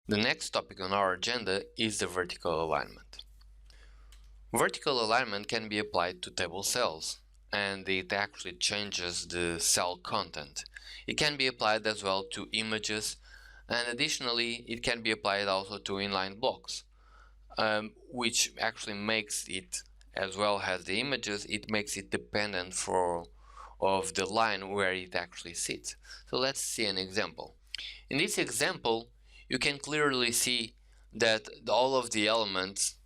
The next topic on our agenda is the vertical alignment. Vertical alignment can be applied to table cells, and it actually changes the cell content. It can be applied as well to images, and additionally it can be applied also to inline blocks, which actually makes it, as well as the images, it makes it dependent of the line where it actually sits. So let's see an example. In this example, you can clearly see that all of the elements,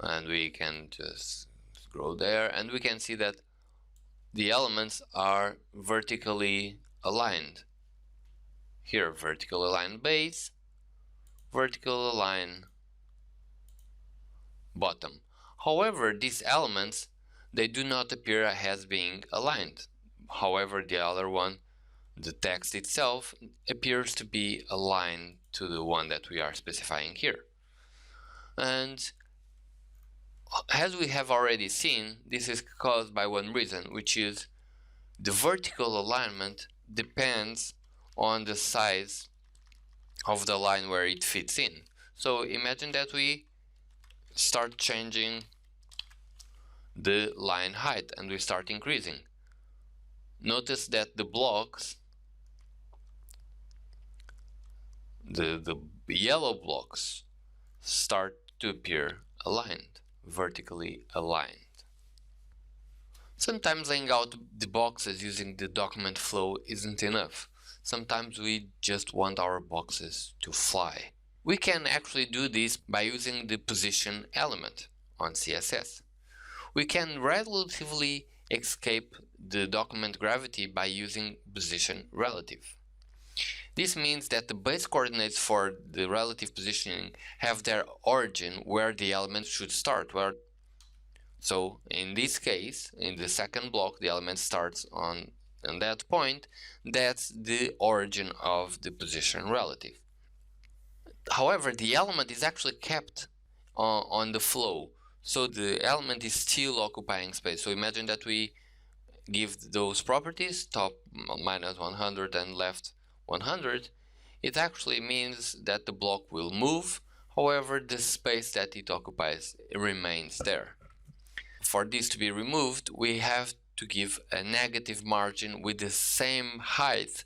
and we can just scroll there, and we can see that the elements are vertically aligned. Here, vertical align base, vertical align bottom. However, these elements, they do not appear as being aligned. However, the other one, the text itself, appears to be aligned to the one that we are specifying here. And as we have already seen, this is caused by one reason, which is the vertical alignment depends on the size of the line where it fits in. So imagine that we start changing the line height and we start increasing. Notice that the blocks, the yellow blocks, start to appear aligned, vertically aligned. Sometimes laying out the boxes using the document flow isn't enough. Sometimes we just want our boxes to fly. We can actually do this by using the position element on CSS. We can relatively escape the document gravity by using position relative. This means that the base coordinates for the relative positioning have their origin where the element should start. So in this case, in the second block, the element starts on that point. That's the origin of the position relative. However, the element is actually kept on the flow, so the element is still occupying space. So imagine that we give those properties, top minus 100 and left 100. It actually means that the block will move. However, the space that it occupies remains there. For this to be removed, we have to give a negative margin with the same height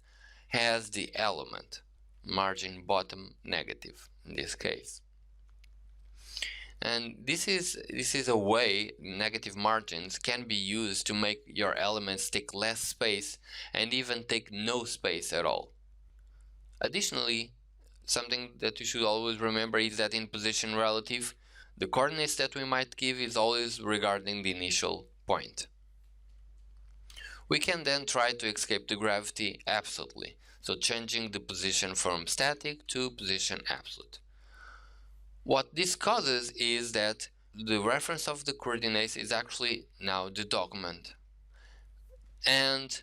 as the element. Margin bottom negative in this case. And this is a way negative margins can be used to make your elements take less space and even take no space at all. Additionally, something that you should always remember is that in position relative, the coordinates that we might give is always regarding the initial point. We can then try to escape the gravity absolutely, so changing the position from static to position absolute. What this causes is that the reference of the coordinates is actually now the document, and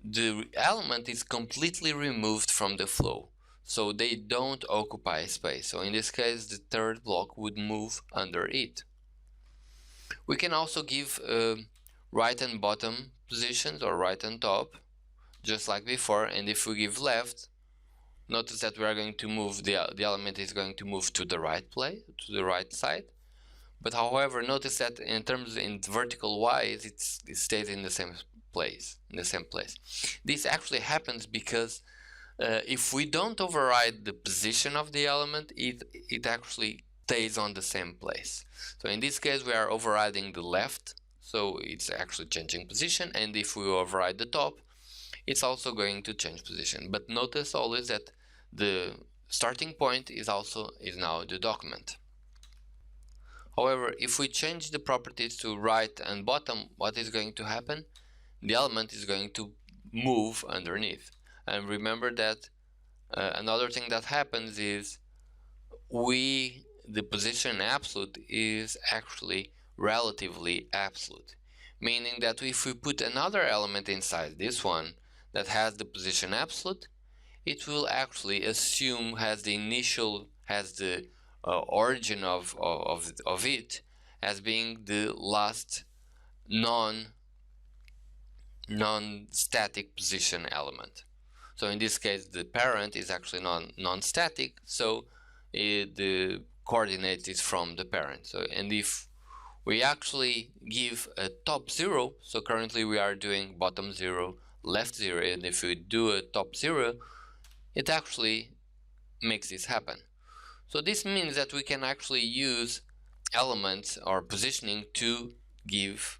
the element is completely removed from the flow, so they don't occupy space. So in this case, the third block would move under it. We can also give right and bottom positions or right and top, just like before, and if we give left, notice that we are going to move, the element is going to move to the right to the right side. But however, notice that in vertical wise, it stays in the same place. This actually happens because if we don't override the position of the element, it actually stays on the same place. So in this case, we are overriding the left, so it's actually changing position, and if we override the top, it's also going to change position. But notice always that the starting point is now the document. However, if we change the properties to right and bottom, what is going to happen? The element is going to move underneath. And remember that another thing that happens is the position absolute is actually relatively absolute, meaning that if we put another element inside this one that has the position absolute, it will actually assume has the origin of it as being the last non-static position element. So in this case, the parent is actually non-static, so the coordinate is from the parent. So, and if we actually give a top 0, so currently we are doing bottom 0, left 0, and if we do a top 0, it actually makes this happen. So this means that we can actually use elements or positioning to give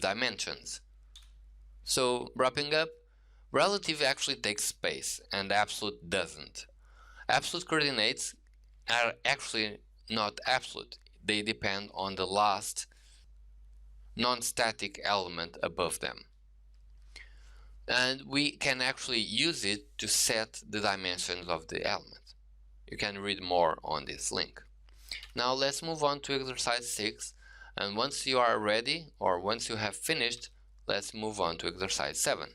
dimensions. So wrapping up, relative actually takes space and absolute doesn't. Absolute coordinates are actually not absolute. They depend on the last non-static element above them. And we can actually use it to set the dimensions of the element. You can read more on this link. Now let's move on to exercise 6, and once you are ready, or once you have finished, let's move on to exercise 7.